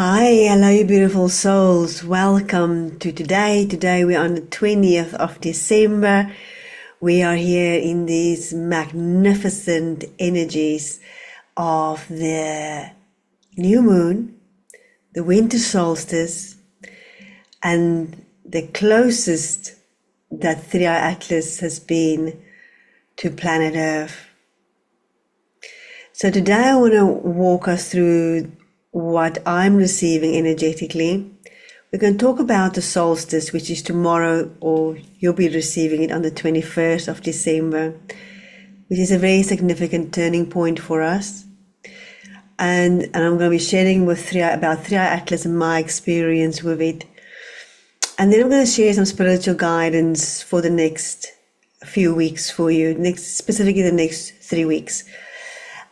Hi, hello, you beautiful souls. Welcome to today. Today we're on the 20th of December. We are here in these magnificent energies of the new moon, the winter solstice, and the closest that 3i Atlas has been to planet Earth. So today I want to walk us through what I'm receiving energetically. We're going to talk about the solstice, which is tomorrow, or you'll be receiving it on the 21st of December, which is a very significant turning point for us. And I'm going to be sharing with about 3i Atlas and my experience with it. And then I'm going to share some spiritual guidance for the next few weeks for you, specifically the next 3 weeks.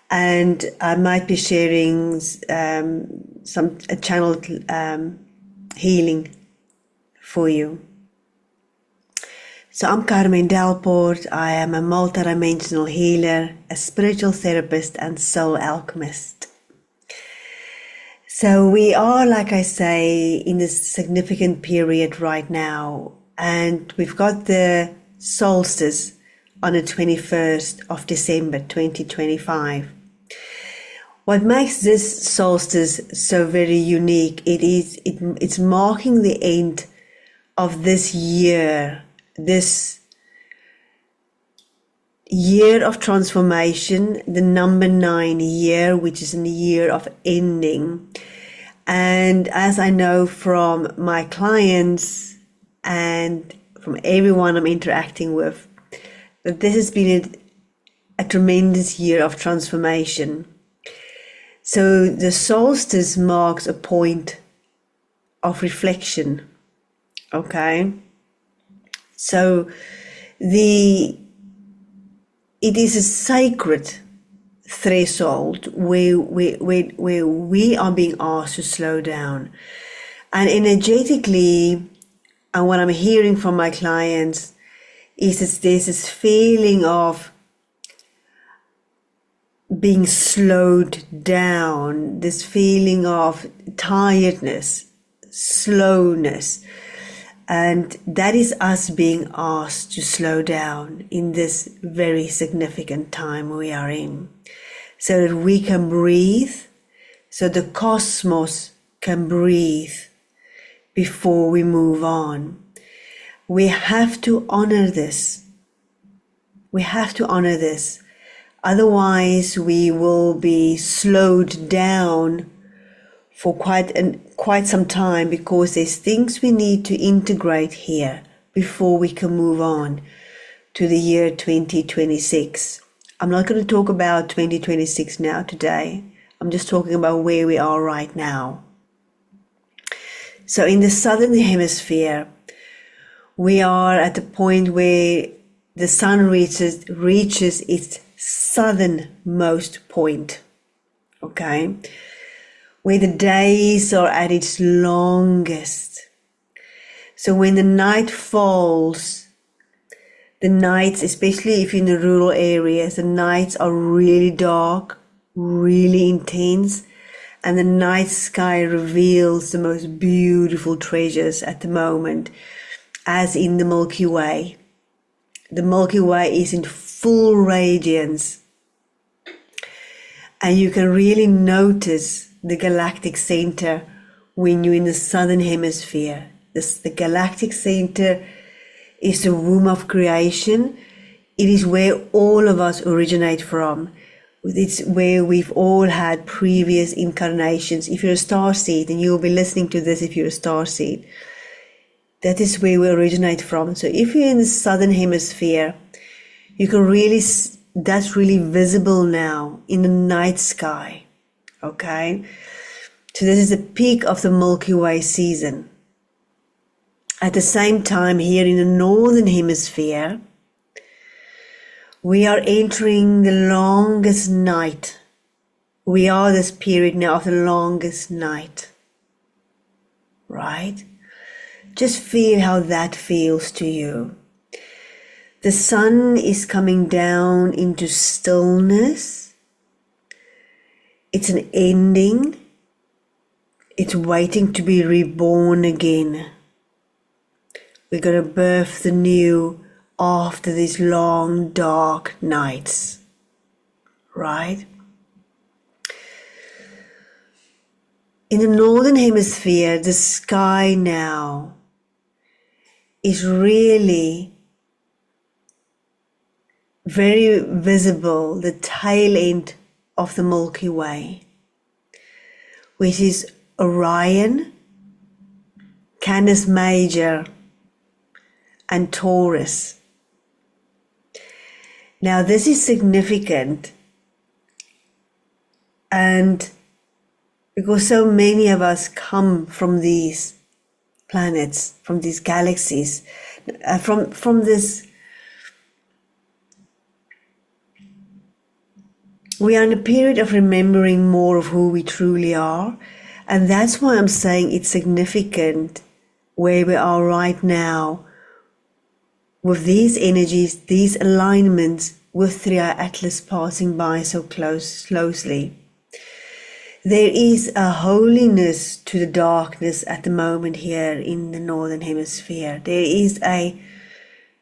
And I might be sharing a channeled healing for you. So I'm Carmen Delport. I am a multidimensional healer, a spiritual therapist, and soul alchemist. So we are, like I say, in this significant period right now, and we've got the solstice on the 21st of December 2025. What makes this solstice so very unique, it's marking the end of this year of transformation, the number 9 year, which is in the year of ending. And as I know from my clients and from everyone I'm interacting with, that this has been a tremendous year of transformation. So the solstice marks a point of reflection, okay? So it is a sacred threshold where we are being asked to slow down. And energetically, and what I'm hearing from my clients is that there's this feeling of being slowed down, this feeling of tiredness, slowness. And that is us being asked to slow down in this very significant time we are in, so that we can breathe, so the cosmos can breathe before we move on. We have to honor this. We have to honor this. Otherwise, we will be slowed down for quite some time, because there's things we need to integrate here before we can move on to the year 2026. I'm not going to talk about 2026 now today. I'm just talking about where we are right now. So in the southern hemisphere, we are at the point where the sun reaches its southernmost point, okay, where the days are at its longest. So when the night falls, the nights, especially if you're in the rural areas, the nights are really dark, really intense, and the night sky reveals the most beautiful treasures at the moment, as in the Milky Way. The Milky Way is in full radiance, and you can really notice the galactic center when you're in the southern hemisphere. The galactic center is the womb of creation. It is where all of us originate from. It's where we've all had previous incarnations. If you're a starseed, and you'll be listening to this if you're a starseed, that is where we originate from. So if you're in the southern hemisphere, you can really, that's really visible now in the night sky, okay? So this is the peak of the Milky Way season. At the same time, here in the northern hemisphere, we are entering the longest night. We are this period now of the longest night, right? Just feel how that feels to you. The sun is coming down into stillness. It's an ending. It's waiting to be reborn again. We're going to birth the new after these long dark nights, right? In the northern hemisphere, the sky now is really very visible, the tail end of the Milky Way, which is Orion, Canis Major, and Taurus. Now this is significant, and because so many of us come from these planets, from these galaxies, from this, we are in a period of remembering more of who we truly are, and that's why I'm saying it's significant where we are right now with these energies, these alignments with 3i Atlas passing by so closely. There is a holiness to the darkness at the moment here in the northern hemisphere. There is a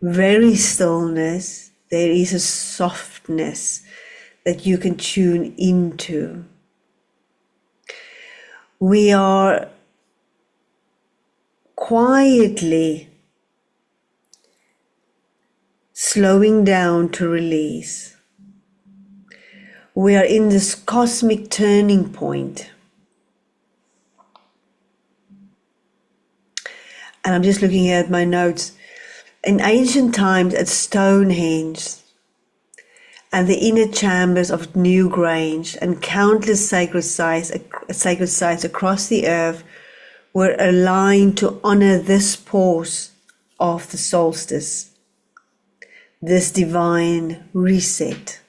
very stillness, there is a softness that you can tune into. We are quietly slowing down to release. We are in this cosmic turning point. And I'm just looking here at my notes. In ancient times at Stonehenge and the inner chambers of New Grange and countless sacred sites across the earth were aligned to honor this pause of the solstice, this divine reset.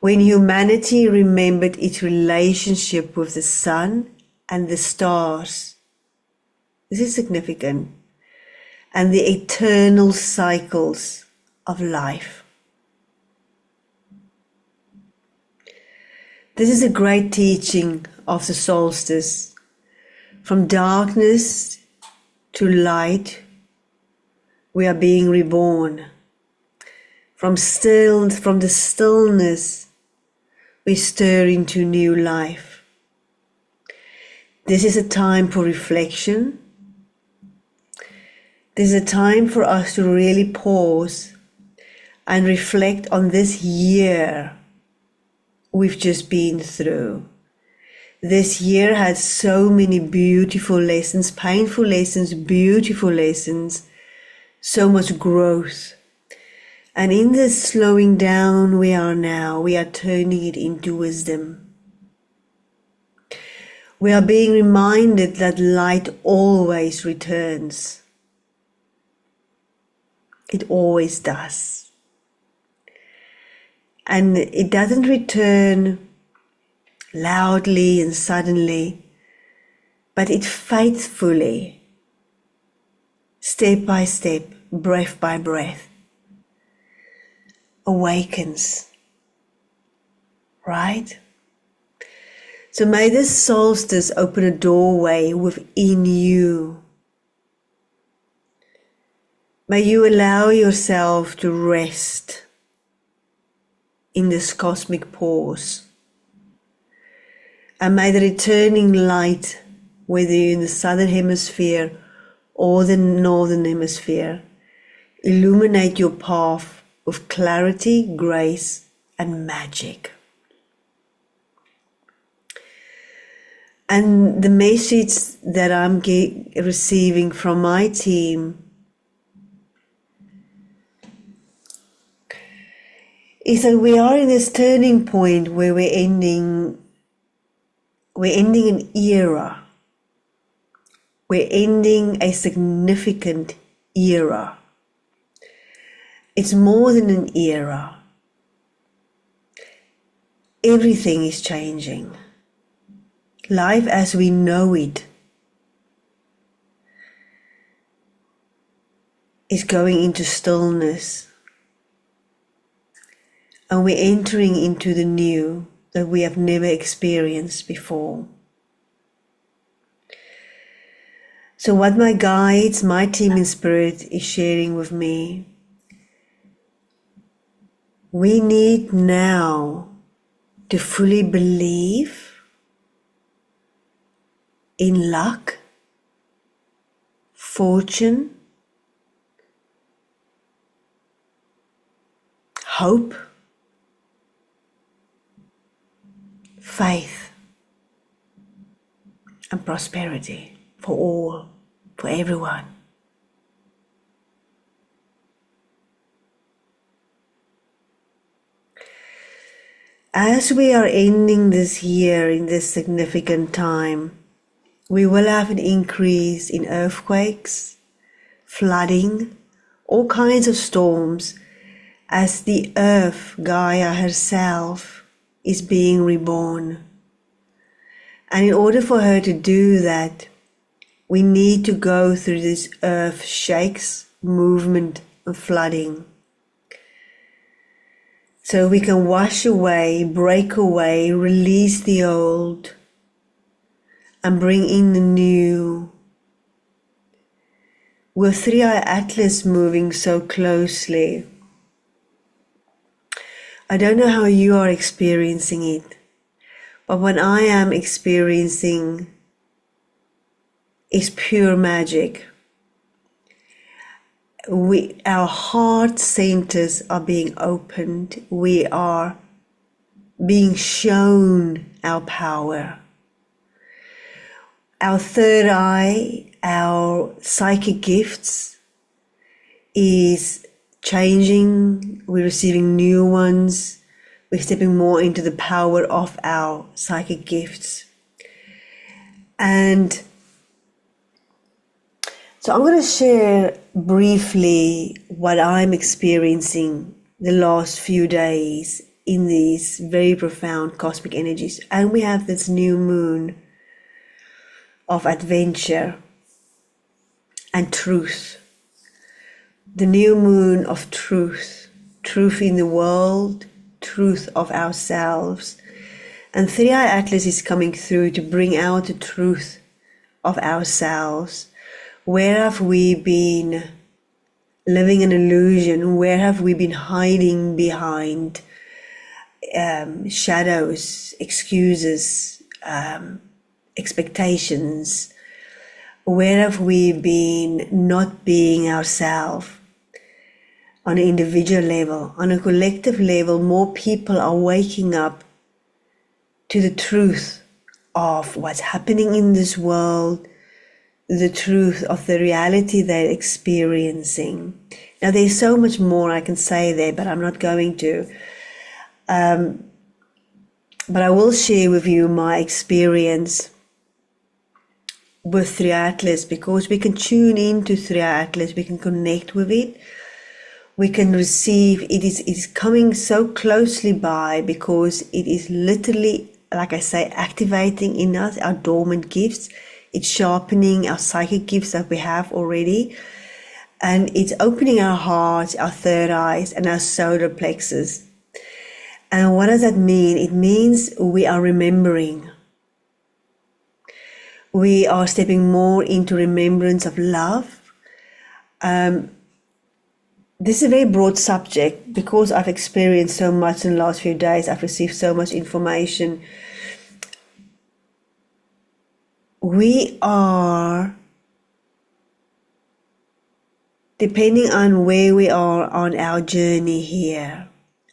When humanity remembered its relationship with the sun and the stars, this is significant, and the eternal cycles of life. This is a great teaching of the solstice. From darkness to light, we are being reborn. From the stillness, we stir into new life. This is a time for reflection. This is a time for us to really pause and reflect on this year we've just been through. This year had so many beautiful lessons, painful lessons, beautiful lessons, so much growth. And in this slowing down we are now, we are turning it into wisdom. We are being reminded that light always returns. It always does. And it doesn't return loudly and suddenly, but it faithfully, step by step, breath by breath, awakens, right? So may this solstice open a doorway within you. May you allow yourself to rest in this cosmic pause. And may the returning light, whether you're in the southern hemisphere or the northern hemisphere, illuminate your path with clarity, grace, and magic. And the message that I'm receiving from my team is that we are in this turning point where we're ending an era. We're ending a significant era. It's more than an era. Everything is changing. Life as we know it is going into stillness. And we're entering into the new that we have never experienced before. So what my guides, my team in spirit is sharing with me, we need now to fully believe in luck, fortune, hope, faith, and prosperity for all, for everyone. As we are ending this year in this significant time, we will have an increase in earthquakes, flooding, all kinds of storms, as the earth, Gaia herself, is being reborn. And in order for her to do that, we need to go through this earth shakes, movement of flooding. So we can wash away, break away, release the old, and bring in the new. With 3i Atlas moving so closely, I don't know how you are experiencing it, but what I am experiencing is pure magic. Our heart centers are being opened. We are being shown our power. Our third eye, our psychic gifts is changing. We're receiving new ones. We're stepping more into the power of our psychic gifts. And so I'm going to share briefly what I'm experiencing the last few days in these very profound cosmic energies. And we have this new moon of adventure and truth. The new moon of truth. Truth in the world, truth of ourselves. And 3i Atlas is coming through to bring out the truth of ourselves. Where have we been living an illusion? Where have we been hiding behind shadows, excuses, expectations? Where have we been not being ourselves? On an individual level, on a collective level, more people are waking up to the truth of what's happening in this world, the truth of the reality they're experiencing. Now, there's so much more I can say there, but I'm not going to. But I will share with you my experience with 3i Atlas, because we can tune into 3i Atlas, we can connect with it, we can receive. It is coming so closely by, because it is literally, like I say, activating in us our dormant gifts. It's sharpening our psychic gifts that we have already. And it's opening our hearts, our third eyes, and our solar plexus. And what does that mean? It means we are remembering. We are stepping more into remembrance of love. This is a very broad subject, because I've experienced so much in the last few days. I've received so much information. We are, depending on where we are on our journey here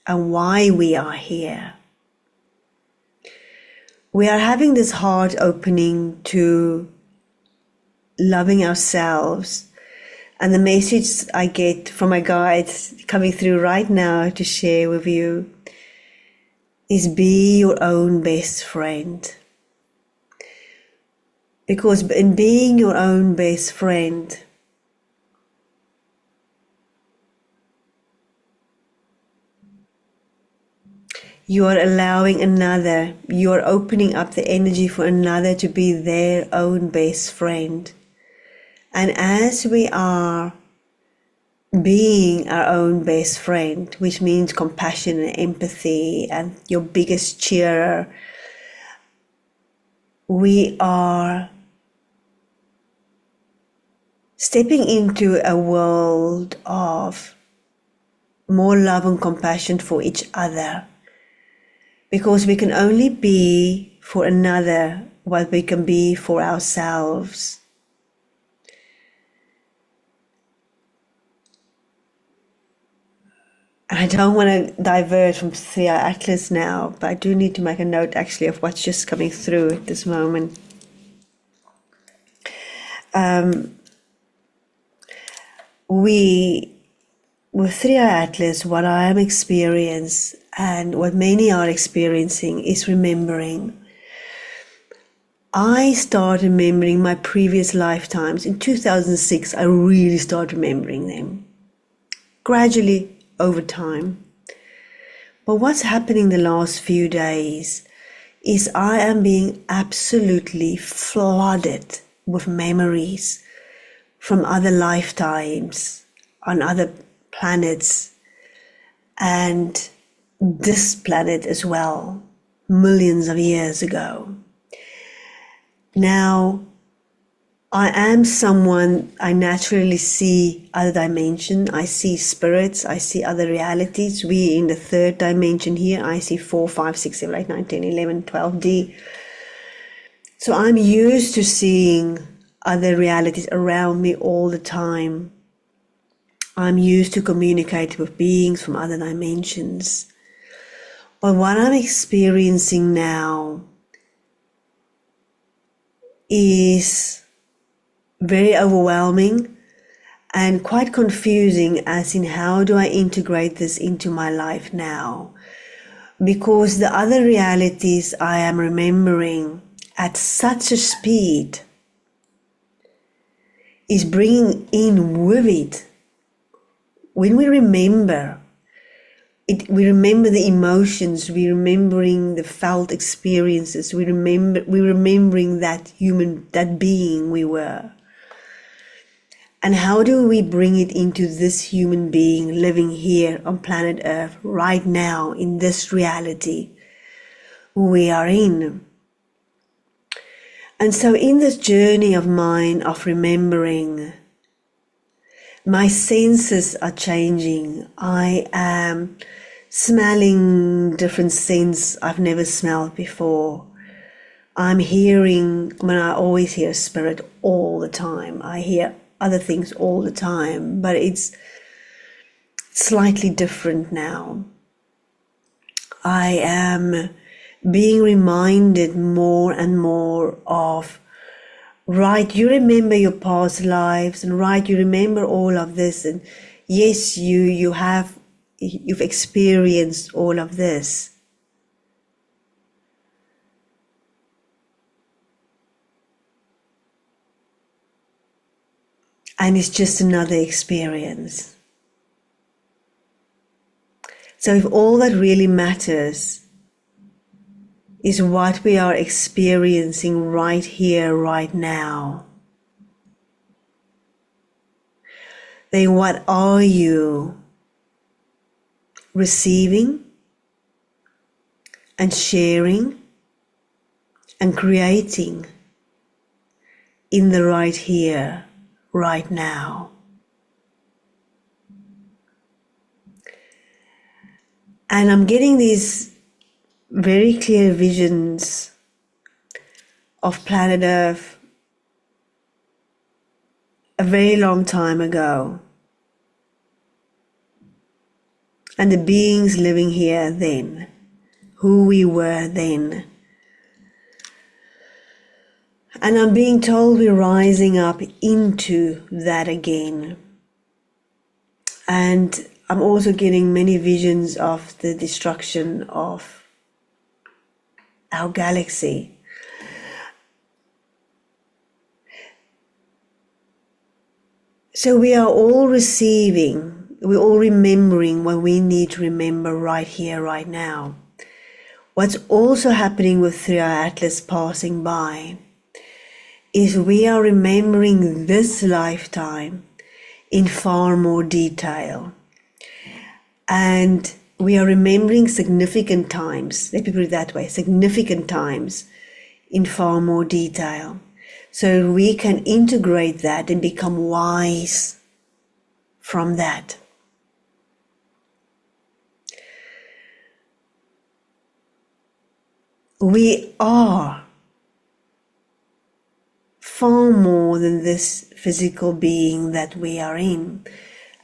and why we are here, we are having this heart opening to loving ourselves. And the message I get from my guides coming through right now to share with you is be your own best friend. Because in being your own best friend, you are allowing another, you are opening up the energy for another to be their own best friend. And as we are being our own best friend, which means compassion and empathy and your biggest cheerer, we are stepping into a world of more love and compassion for each other, because we can only be for another what we can be for ourselves. I don't want to divert from 3i Atlas now, but I do need to make a note actually of what's just coming through at this moment. With 3i Atlas, what I am experiencing and what many are experiencing is remembering. I started remembering my previous lifetimes. In 2006, I really started remembering them. Gradually, over time. But what's happening the last few days is I am being absolutely flooded with memories from other lifetimes on other planets and this planet as well, millions of years ago. Now, I am someone, I naturally see other dimension. I see spirits, I see other realities. We in the third dimension here, I see 4, 5, 6, 7, 8, 9, 10, 11, 12D. So I'm used to seeing other realities around me all the time. I'm used to communicate with beings from other dimensions. But what I'm experiencing now is very overwhelming and quite confusing, as in how do I integrate this into my life now? Because the other realities I am remembering at such a speed is bringing in with it. When we remember it, we remember the emotions, we're remembering the felt experiences, we're remembering that that being we were. And how do we bring it into this human being living here on planet Earth right now in this reality we are in? And so in this journey of mine of remembering, my senses are changing. I am smelling different scents I've never smelled before. I'm hearing, I always hear spirit all the time. I hear other things all the time, but it's slightly different now. I am being reminded more and more of, right, you remember your past lives, and right, you remember all of this, and yes, you've experienced all of this. And it's just another experience. So if all that really matters is what we are experiencing right here, right now, then what are you receiving and sharing and creating in the right here, right now? And I'm getting these very clear visions of planet Earth a very long time ago, and the beings living here then, who we were then. And I'm being told we're rising up into that again. And I'm also getting many visions of the destruction of our galaxy. So we are all receiving, we're all remembering what we need to remember right here, right now. What's also happening with 3i Atlas passing by is we are remembering this lifetime in far more detail. And we are remembering significant times, let me put it that way, significant times in far more detail. so we can integrate that and become wise from that. We are far more than this physical being that we are in.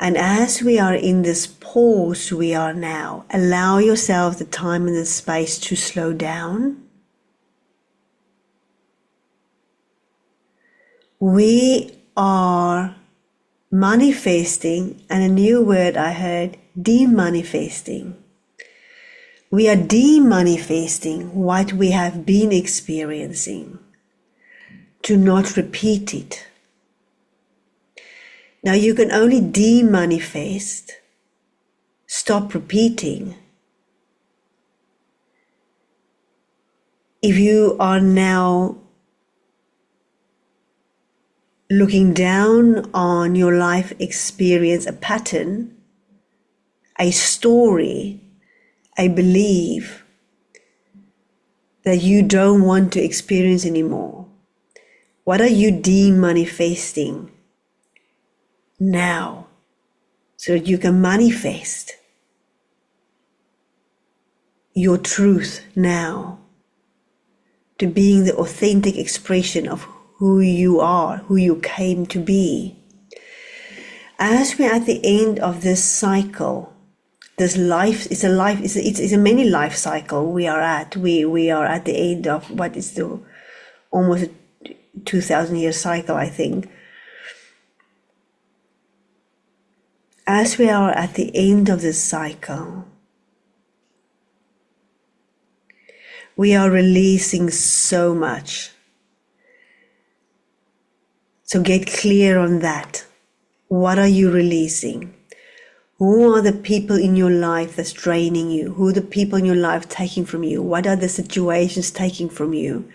And as we are in this pause we are now, allow yourself the time and the space to slow down. We are manifesting, and a new word I heard, demanifesting. We are demanifesting what we have been experiencing, to not repeat it. Now you can only demanifest, stop repeating, if you are now looking down on your life experience, a pattern, a story, a belief that you don't want to experience anymore. What are you demanifesting now so that you can manifest your truth now to being the authentic expression of who you are, who you came to be? As we're at the end of this cycle, this life is it's a many life cycle we are at. We are at the end of what is the almost a 2,000-year cycle, I think. As we are at the end of this cycle, we are releasing so much. So get clear on that. What are you releasing? Who are the people in your life that's draining you? Who are the people in your life taking from you? What are the situations taking from you?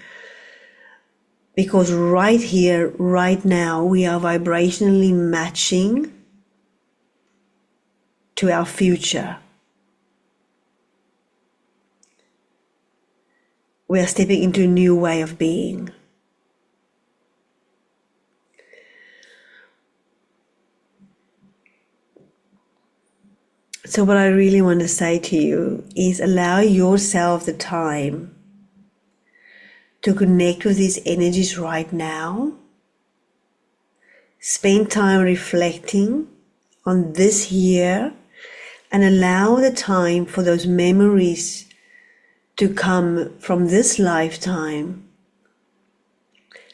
Because right here, right now, we are vibrationally matching to our future. We are stepping into a new way of being. So what I really want to say to you is allow yourself the time to connect with these energies right now. Spend time reflecting on this year and allow the time for those memories to come from this lifetime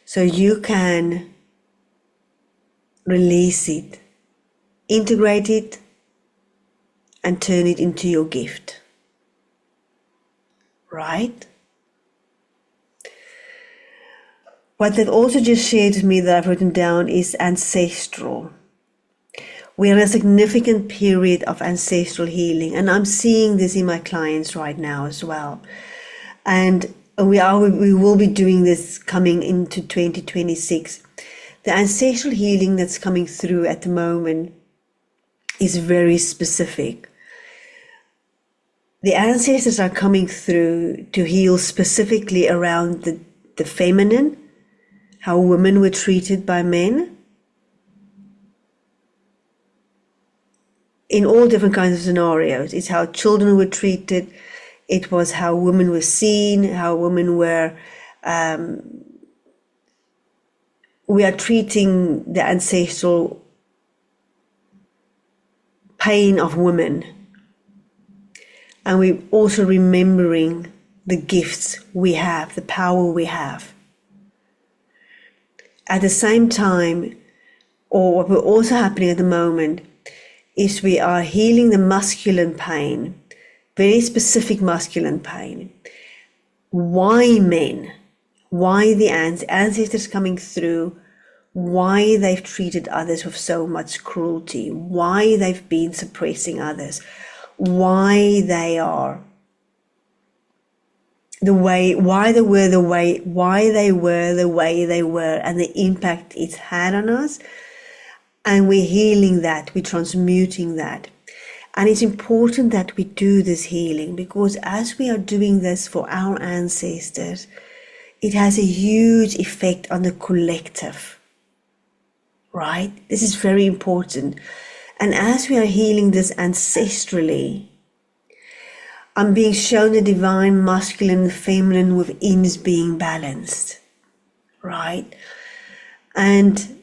so you can release it, integrate it, and turn it into your gift. Right? What they've also just shared with me that I've written down is ancestral. We are in a significant period of ancestral healing, and I'm seeing this in my clients right now as well. And we will be doing this coming into 2026. The ancestral healing that's coming through at the moment is very specific. The ancestors are coming through to heal specifically around the feminine, how women were treated by men, in all different kinds of scenarios. It's how children were treated, it was how women were seen, how women were, we are treating the ancestral pain of women. And we're also remembering the gifts we have, the power we have. At the same time, or what we're also happening at the moment, is we are healing the masculine pain, very specific masculine pain. Why men? Why the ancestors coming through? Why they've treated others with so much cruelty? Why they've been suppressing others? Why they are the way, why they were the way they were, and the impact it's had on us. And we're healing that, we're transmuting that. And it's important that we do this healing, because as we are doing this for our ancestors, it has a huge effect on the collective, right? This is very important. And as we are healing this ancestrally, I'm being shown the divine masculine and feminine within is being balanced, right? And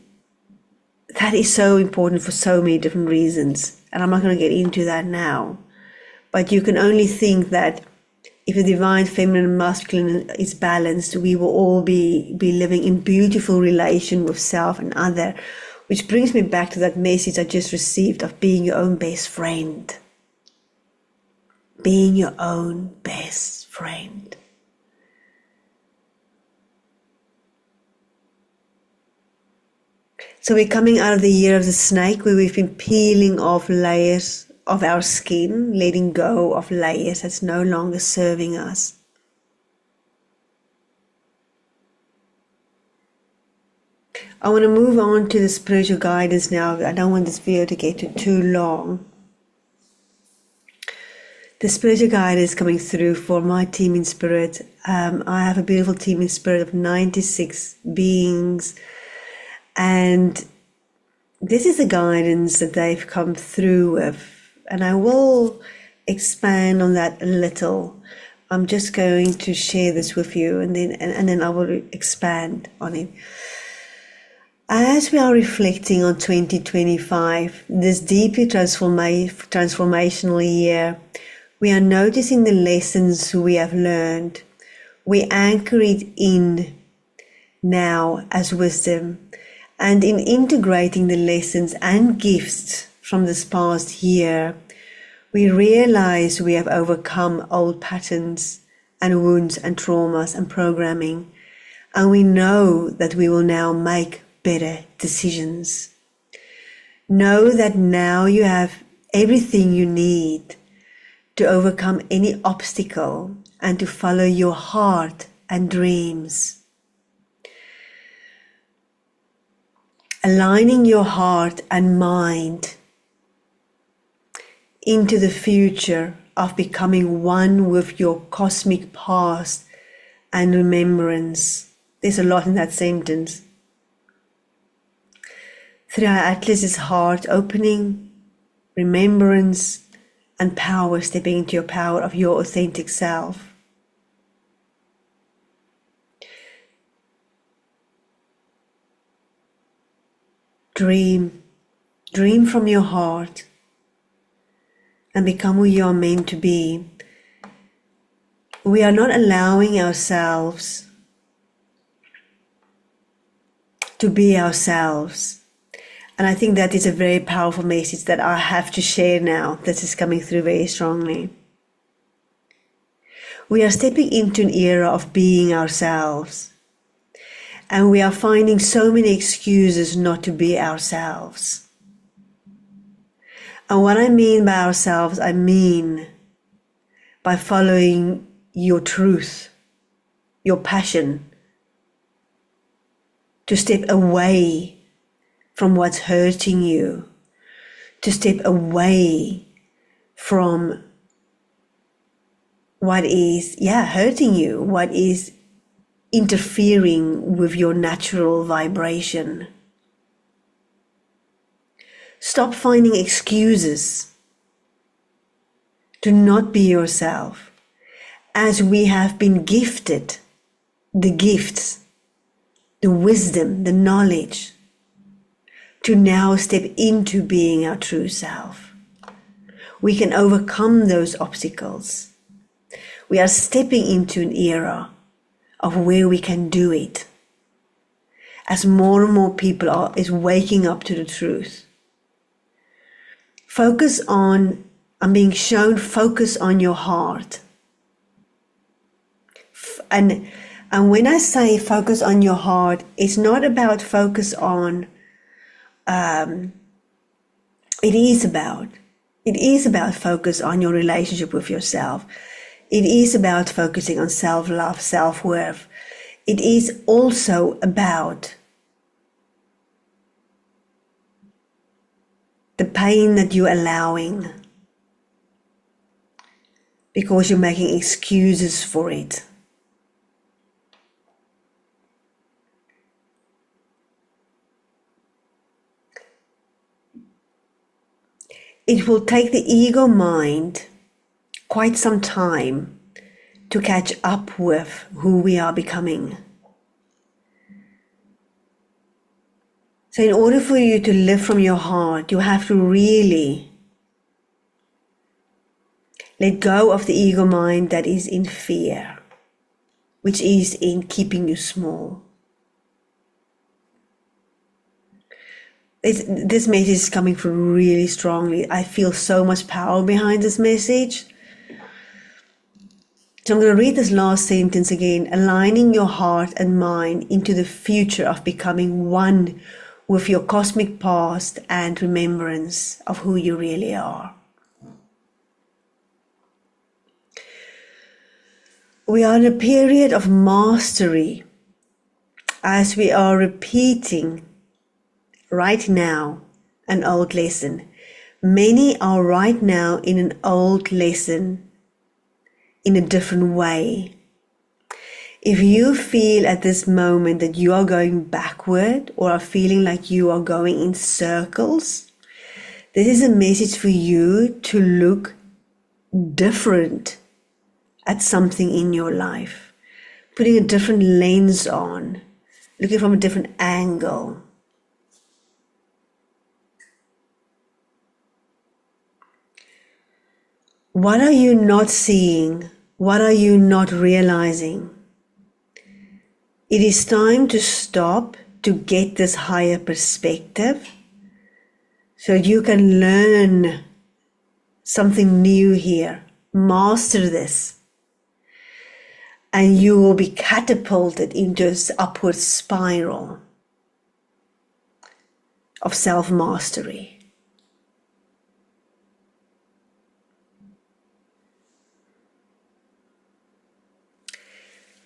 that is so important for so many different reasons. And I'm not going to get into that now. But you can only think that if the divine feminine and masculine is balanced, we will all be living in beautiful relation with self and other, which brings me back to that message I just received of being your own best friend. Being your own best friend. So we're coming out of the year of the snake, where we've been peeling off layers of our skin, letting go of layers that's no longer serving us. I want to move on to the spiritual guidance now. I don't want this video to get too long. The spiritual guidance coming through for my team in spirit. I have a beautiful team in spirit of 96 beings. And this is the guidance that they've come through with. And I will expand on that a little. I'm just going to share this with you, and then I will expand on it. As we are reflecting on 2025, this deeply transformational year, we are noticing the lessons we have learned. We anchor it in now as wisdom, and in integrating the lessons and gifts from this past year, we realize we have overcome old patterns and wounds and traumas and programming, and we know that we will now make better decisions. Know that now you have everything you need to overcome any obstacle and to follow your heart and dreams. Aligning your heart and mind into the future of becoming one with your cosmic past and remembrance. There's a lot in that sentence. Through our Atlas is heart opening, remembrance, and power, stepping into your power of your authentic self. Dream from your heart and become who you are meant to be. We are not allowing ourselves to be ourselves. And I think that is a very powerful message that I have to share now, that is coming through very strongly. We are stepping into an era of being ourselves. And we are finding so many excuses not to be ourselves. And what I mean by ourselves, I mean by following your truth, your passion, to step away from what's hurting you, to step away from what is, hurting you, what is interfering with your natural vibration. Stop finding excuses to not be yourself, as we have been gifted the gifts, the wisdom, the knowledge, to now step into being our true self. We can overcome those obstacles. We are stepping into an era of where we can do it, as more and more people is waking up to the truth. I'm being shown, focus on your heart. And when I say focus on your heart, it's not about focus on, it is about focus on your relationship with yourself. It is about focusing on self-love, self-worth. It is also about the pain that you're allowing because you're making excuses for it. it will take the ego mind quite some time to catch up with who we are becoming. So in order for you to live from your heart, you have to really let go of the ego mind that is in fear, which is in keeping you small. This message is coming through really strongly. I feel so much power behind this message. So I'm going to read this last sentence again. Aligning your heart and mind into the future of becoming one with your cosmic past and remembrance of who you really are. We are in a period of mastery as we are repeating right now an old lesson. Many are right now in an old lesson in a different way. If you feel at this moment that you are going backward or are feeling like you are going in circles, this is a message for you to look different at something in your life, putting a different lens on, looking from a different angle. What are you not seeing? What are you not realizing? It is time to stop to get this higher perspective so you can learn something new here. Master this. And you will be catapulted into an upward spiral of self-mastery.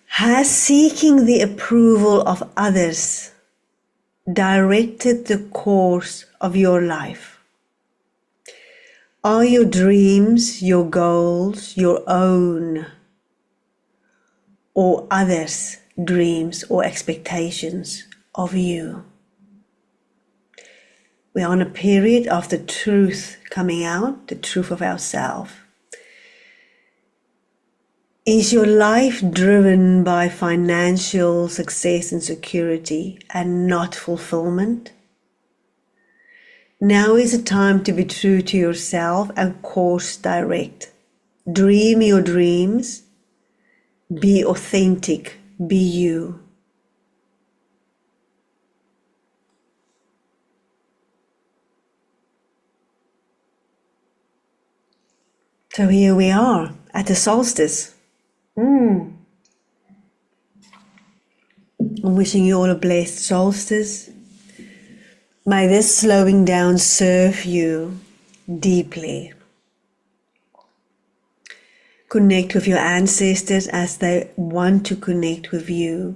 Has seeking the approval of others directed the course of your life? Are your dreams, your goals, your own or others' dreams or expectations of you? We are on a period of the truth coming out, the truth of ourselves. Is your life driven by financial success and security and not fulfillment? Now is the time to be true to yourself and course direct. Dream your dreams. Be authentic. Be you. So here we are at the solstice. I'm wishing you all a blessed solstice. May this slowing down serve you deeply. Connect with your ancestors as they want to connect with you,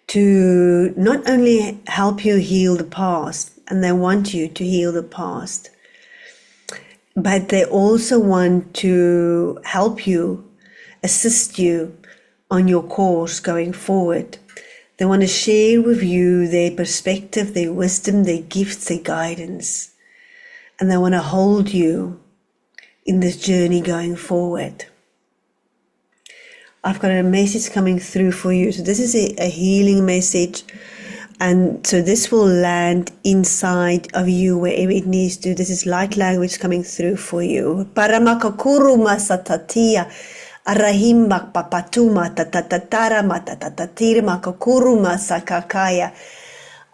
to not only help you heal the past, and they want you to heal the past, but they also want to help you, assist you on your course going forward. They want to share with you their perspective, their wisdom, their gifts, their guidance. And they want to hold you in this journey going forward. I've got a message coming through for you. So this is a healing message. And so this will land inside of you wherever it needs to. This is light language coming through for you. Paramakakuru masatatia. Arahimba papatuma tatatatara matatatatira makakuru masakakaya.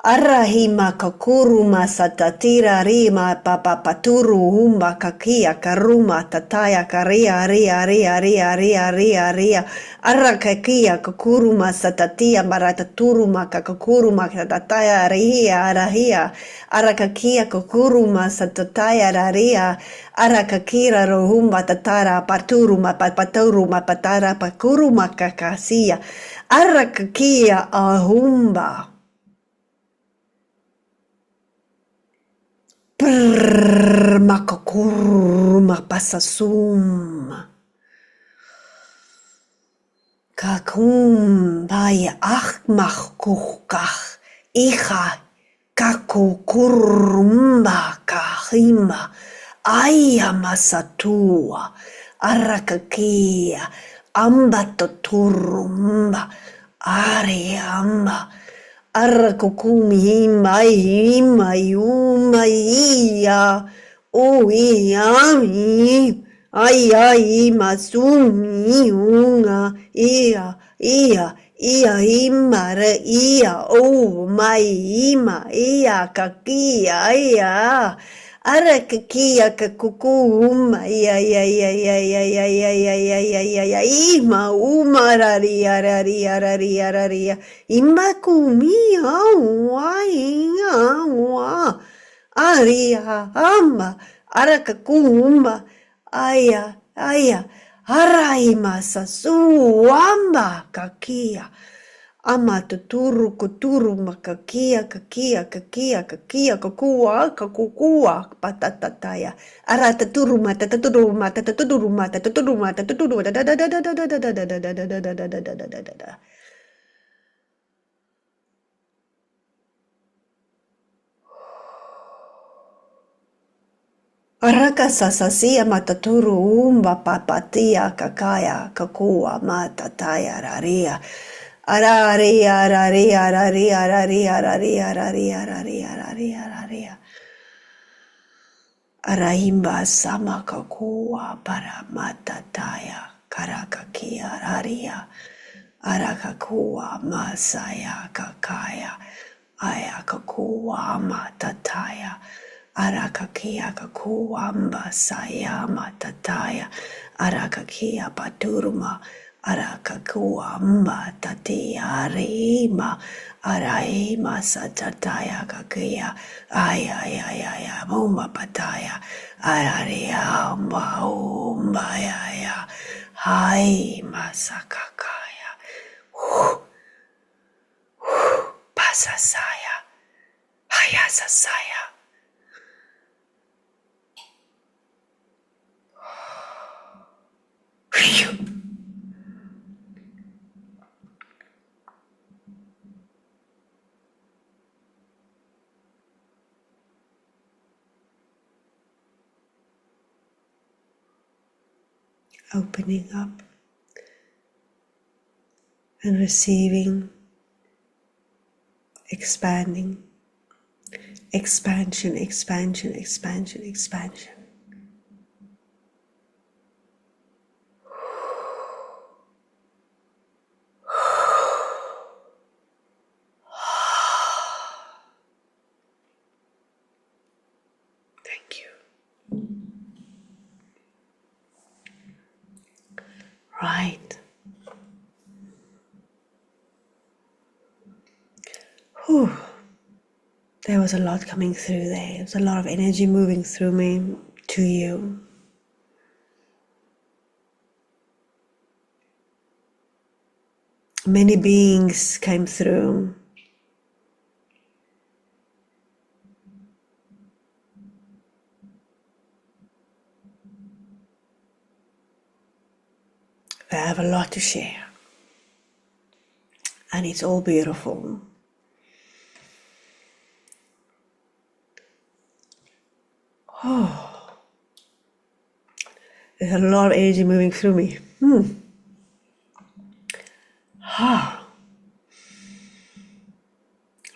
Arahima kakuru masatatira rima papapaturu humba kakia karuma tataya karia ria ria ria ria ria ria. Arakakia kakuru masatatia marataturu makakuru makatataya ria arahia. Arakakia kakuru masatataya raria. Arakakira rohumba tatara paturu mapaturu mapatara pakuru makakasia. Arakakia ahumba. Prrrr makakur mapasasum kakum baya ach mach kuchkach icha kakukurumba kahima Aya masatua, arakakia, ambatoturumba, ariamba, arakukumi, ima, yuma, iya, uyami, ay, masumi, unga, iya, imara, iya, oh, my, iya, kakia, iya. Arakakia kakukuma ya ima umararia raria raria raria imakumi wa aria ama arakakuma aya araima sasuamba kakia ama tuturu kuturu makakia kakia kakukua patatataya arataturu matataturu matataturu matataturu matataturu Araka sasasia mataturu umba papatia kakaya kakua matataya raria araria raria raria raria raria raria raria raria raria araimba sama kakua para matataya karakakia raria arakakua masaya kakaya ayakakua matataya arakakia kakuamba saya matataya arakakia paturma arakakuamba tatia rima araima satataya kakia aya mumba pataya araria umba ya hai masakakaya pasasaya hayasasaya. Opening up and receiving, expanding, expansion. Thank you. Right. Whew. There was a lot coming through there. There was a lot of energy moving through me to you. Many beings came through. They have a lot to share. And it's all beautiful. Oh, there's a lot of energy moving through me.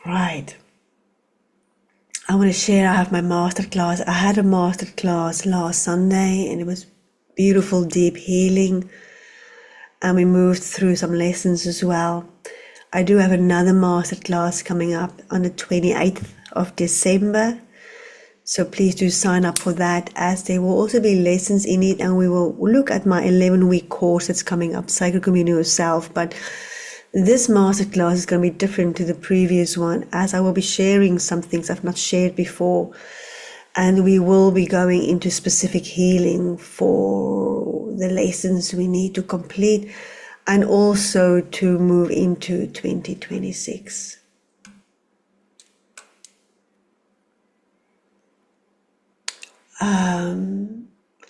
Right. I want to share, I have my masterclass. I had a masterclass last Sunday and it was beautiful, deep healing. And we moved through some lessons as well. I do have another masterclass coming up on the 28th of December. So please do sign up for that, as there will also be lessons in it, and we will look at my 11-week course that's coming up, Sacred Communion of Self. But this masterclass is going to be different to the previous one, as I will be sharing some things I've not shared before. And we will be going into specific healing for the lessons we need to complete and also to move into 2026.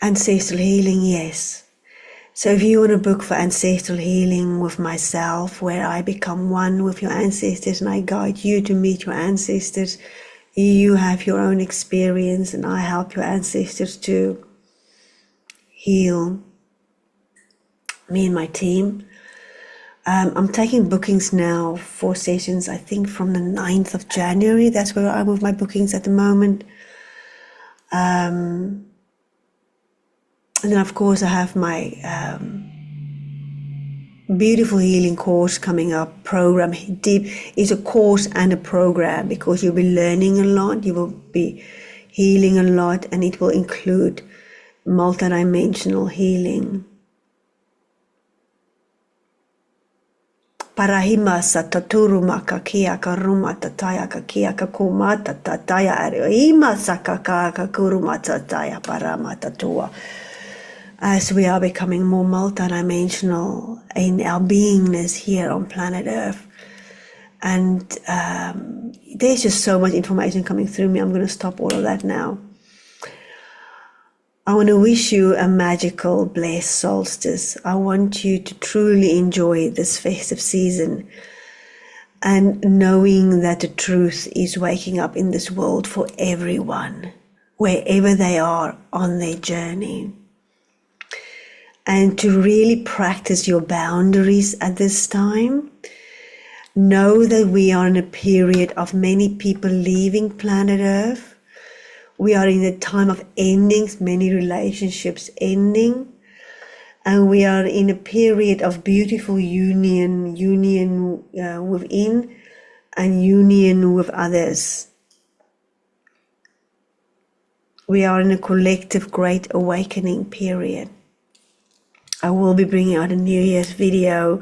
Ancestral healing, yes. So if you want to book for ancestral healing with myself, where I become one with your ancestors and I guide you to meet your ancestors, You have your own experience, and I help your ancestors to heal. Me and my team. I'm taking bookings now for sessions, I think from the 9th of January. That's where I'm with my bookings at the moment. And then, of course, I have my beautiful healing course coming up. Program Deep is a course and a program, because you'll be learning a lot, you will be healing a lot, and it will include multidimensional healing. Parahima sataturuma kakia karuma tataya kakia kakuma tataya arihima sakaka kakuruma tataya parama tatua. As we are becoming more multidimensional in our beingness here on planet Earth. And there's just so much information coming through me. I'm going to stop all of that now. I want to wish you a magical, blessed solstice. I want you to truly enjoy this festive season, and knowing that the truth is waking up in this world for everyone, wherever they are on their journey. And to really practice your boundaries at this time. Know that we are in a period of many people leaving planet Earth. We are in a time of endings, many relationships ending, and we are in a period of beautiful union within and union with others. We are in a collective great awakening period. I will be bringing out a New Year's video.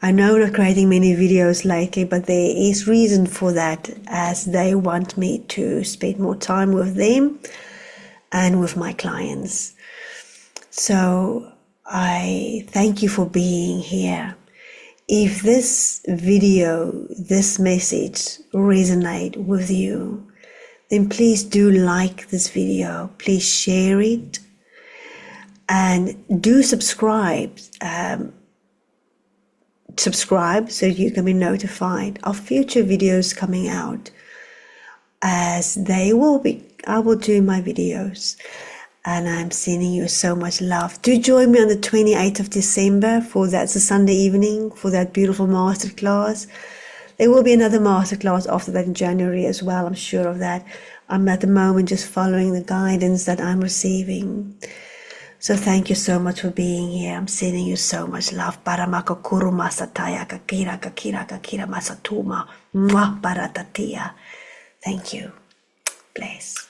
I know I'm not creating many videos lately, but there is reason for that, as they want me to spend more time with them and with my clients. So I thank you for being here. If this video, this message resonate with you, then please do like this video. Please share it, and do subscribe. Subscribe so you can be notified of future videos coming out, as they will be. I will do my videos, and I'm sending you so much love. Do join me on the 28th of December for that's a Sunday evening, for that beautiful masterclass. There will be another masterclass after that in January as well, I'm sure of that. I'm at the moment just following the guidance that I'm receiving. So thank you so much for being here. I'm sending you so much love. Paramaka kuru masataya kakira kakira kakira masatuma. Mwah paratatia. Thank you. Bless.